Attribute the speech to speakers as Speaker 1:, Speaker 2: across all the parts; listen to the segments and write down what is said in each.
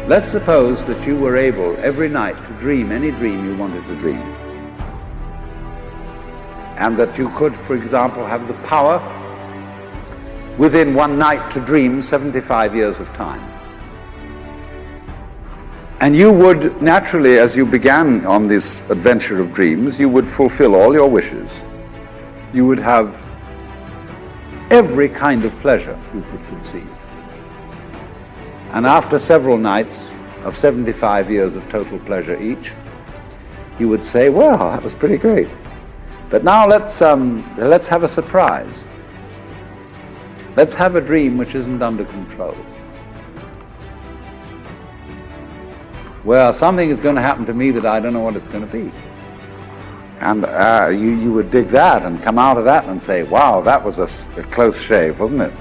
Speaker 1: Let's suppose that you were able every night to dream any dream you wanted to dream. And that you could, for example, have the power within one night to dream 75 years of time. And you would naturally, as you began on this adventure of dreams, you would fulfill all your wishes. You would have every kind of pleasure you could conceive. And after several nights of 75 years of total pleasure each, you would say, well, that was pretty great. But now let's have a surprise. Let's have a dream which isn't under control. Well, something is going to happen to me that I don't know what it's going to be. And you would dig that and come out of that and say, wow, that was a close shave, wasn't it?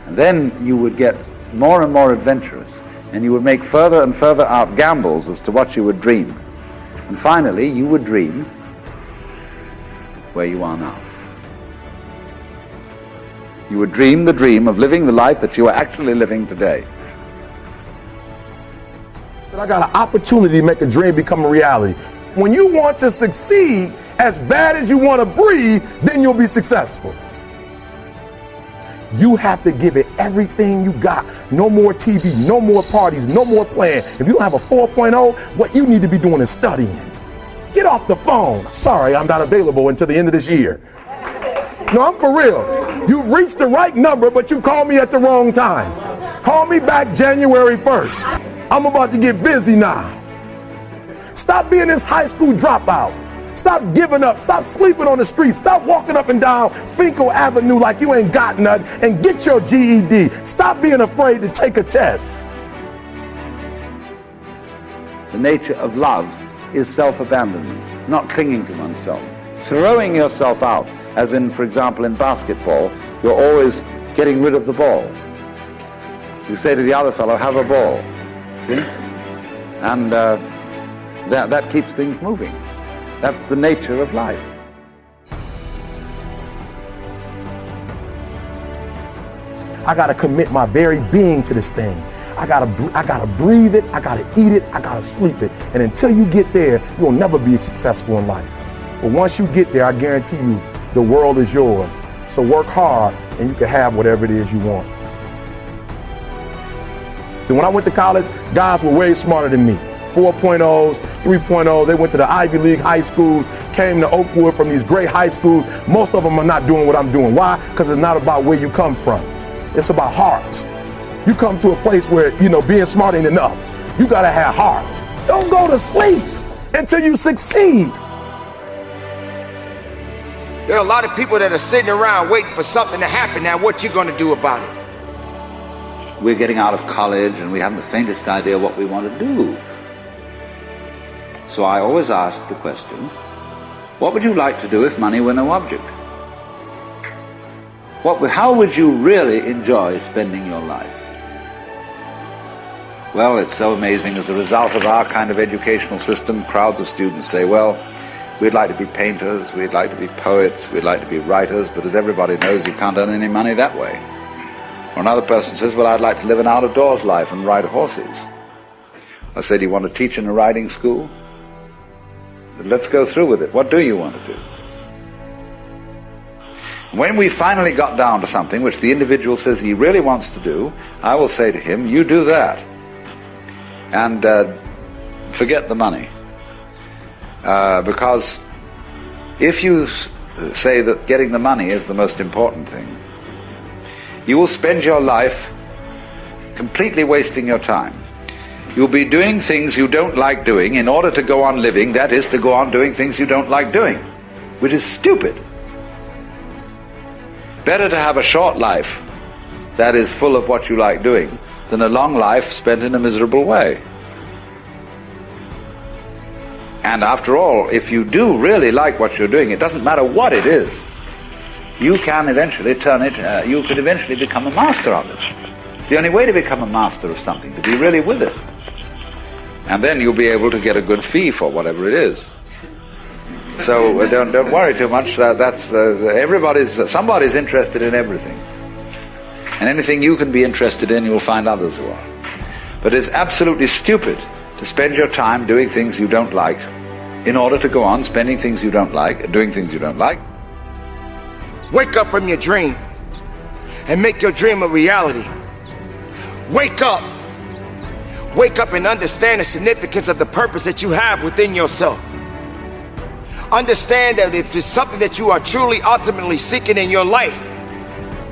Speaker 1: And then you would get more and more adventurous, and you would make further and further out gambles as to what you would dream. And finally, you would dream where you are now. You would dream the dream of living the life that you are actually living today.
Speaker 2: I got an opportunity to make a dream become a reality. When you want to succeed as bad as you want to breathe, then you'll be successful. You have to give it everything you got. No more TV, no more parties, no more playing. If you don't have a 4.0, what you need to be doing is studying. Get off the phone. Sorry, I'm not available until the end of this year. No, I'm for real. You reached the right number, but you called me at the wrong time. Call me back January 1st. I'm about to get busy now. Stop being this high school dropout. Stop giving up. Stop sleeping on the street. Stop walking up and down Finkel Avenue like you ain't got nothing, and get your GED. Stop being afraid to take a test.
Speaker 1: The nature of love is self-abandonment, not clinging to oneself. Throwing yourself out, as in, for example, in basketball, you're always getting rid of the ball. You say to the other fellow, have a ball. See? And that keeps things moving. That's the nature of life.
Speaker 2: I gotta commit my very being to this thing. I gotta breathe it, I gotta eat it, I gotta sleep it. And until you get there, you'll never be successful in life. But once you get there, I guarantee you, the world is yours. So work hard and you can have whatever it is you want. And when I went to college, guys were way smarter than me. 4.0s, 3.0s, they went to the Ivy League high schools, came to Oakwood from these great high schools. Most of them are not doing what I'm doing. Why? Because it's not about where you come from. It's about heart. You come to a place where, being smart ain't enough. You gotta have heart. Don't go to sleep until you succeed.
Speaker 3: There are a lot of people that are sitting around waiting for something to happen. Now, what you gonna do about it?
Speaker 1: We're getting out of college and we haven't the faintest idea what we want to do. So I always ask the question, what would you like to do if money were no object? How would you really enjoy spending your life? Well, it's so amazing. As a result of our kind of educational system, crowds of students say, well, we'd like to be painters, we'd like to be poets, we'd like to be writers, but as everybody knows, you can't earn any money that way. Or another person says, well, I'd like to live an out-of-doors life and ride horses. I said, do you want to teach in a riding school? Let's go through with it. What do you want to do? When we finally got down to something which the individual says he really wants to do, I will say to him, you do that. And forget the money. Because if you say that getting the money is the most important thing, you will spend your life completely wasting your time. You'll be doing things you don't like doing in order to go on living, that is, to go on doing things you don't like doing, which is stupid. Better to have a short life that is full of what you like doing than a long life spent in a miserable way. And after all, if you do really like what you're doing, it doesn't matter what it is, you can eventually you could eventually become a master of it. It's the only way to become a master of something, to be really with it. And then you'll be able to get a good fee for whatever it is. So don't worry too much. Somebody's interested in everything. And anything you can be interested in, you'll find others who are. But it's absolutely stupid to spend your time doing things you don't like in order to go on spending things you don't like and doing things you don't like.
Speaker 3: Wake up from your dream and make your dream a reality. Wake up. Wake up and understand the significance of the purpose that you have within yourself. Understand that if it's something that you are truly ultimately seeking in your life,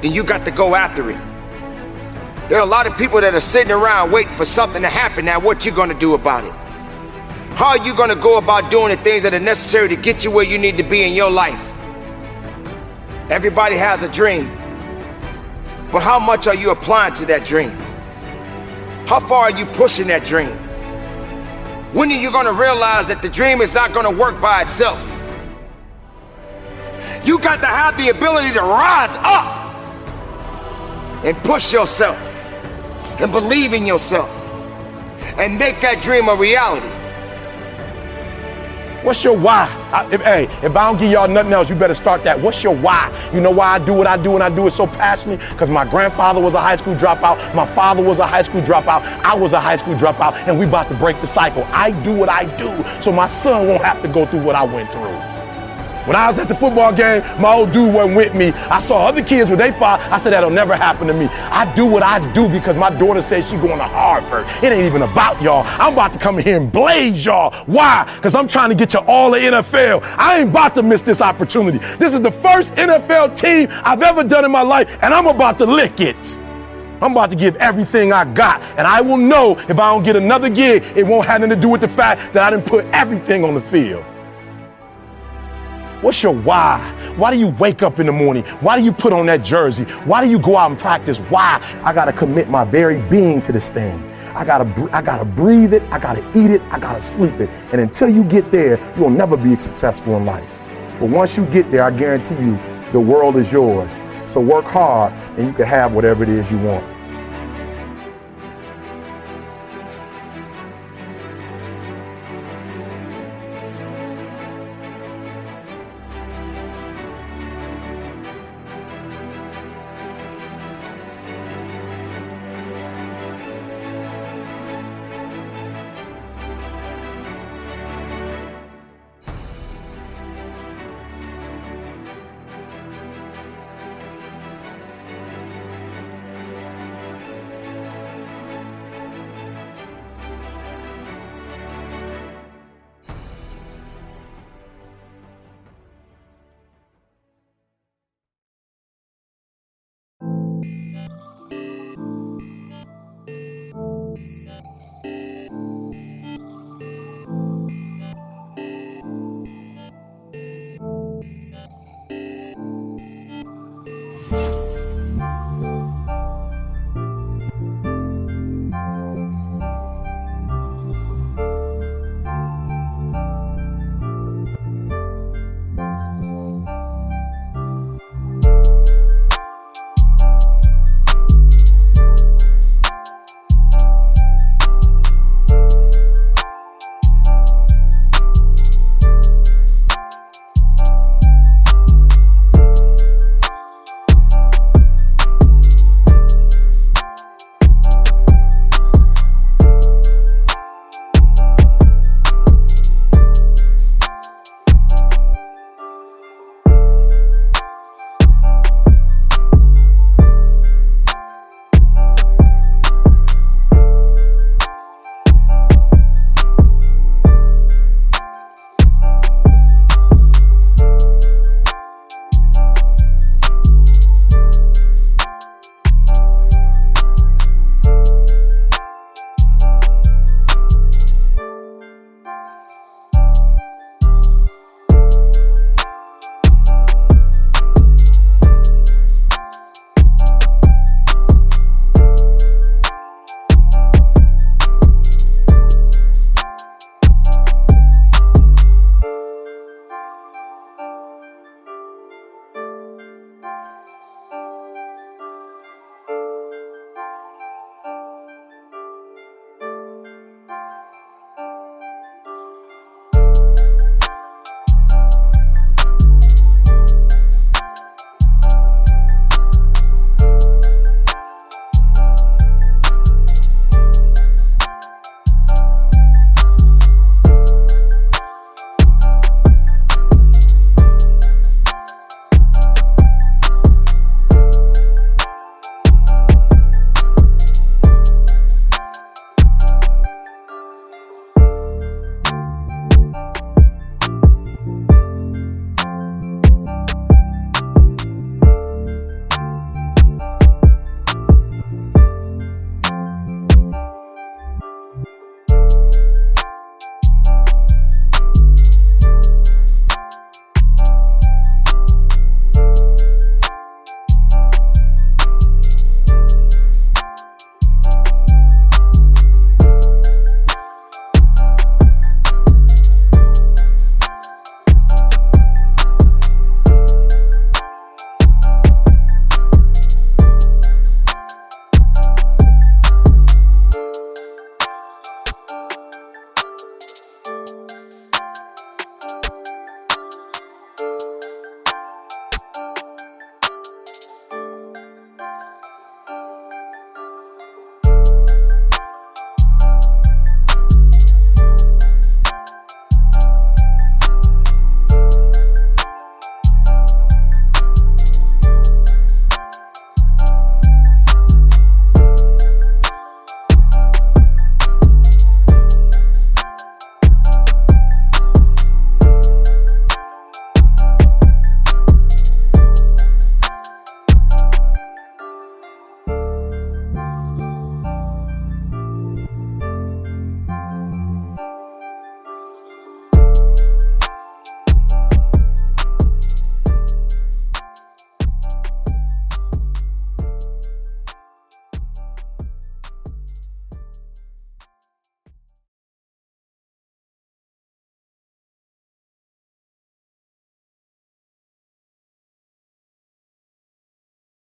Speaker 3: then you got to go after it. There are a lot of people that are sitting around waiting for something to happen. Now, what you gonna do about it? How are you gonna go about doing the things that are necessary to get you where you need to be in your life? Everybody has a dream, but how much are you applying to that dream? How far are you pushing that dream? When are you gonna realize that the dream is not gonna work by itself? You got to have the ability to rise up and push yourself and believe in yourself and make that dream a reality.
Speaker 2: What's your why? If I don't give y'all nothing else, you better start that. What's your why? You know why I do what I do and I do it so passionately? Because my grandfather was a high school dropout. My father was a high school dropout. I was a high school dropout. And we about to break the cycle. I do what I do so my son won't have to go through what I went through. When I was at the football game, my old dude wasn't with me. I saw other kids with their father. I said, that'll never happen to me. I do what I do because my daughter says she's going to Harvard. It ain't even about y'all. I'm about to come in here and blaze y'all. Why? Because I'm trying to get you all the NFL. I ain't about to miss this opportunity. This is the first NFL team I've ever done in my life, and I'm about to lick it. I'm about to give everything I got, and I will know if I don't get another gig, it won't have nothing to do with the fact that I didn't put everything on the field. What's your why? Why do you wake up in the morning? Why do you put on that jersey? Why do you go out and practice? Why? I gotta commit my very being to this thing. I gotta breathe it. I gotta eat it. I gotta sleep it. And until you get there, you'll never be successful in life. But once you get there, I guarantee you, the world is yours. So work hard and you can have whatever it is you want.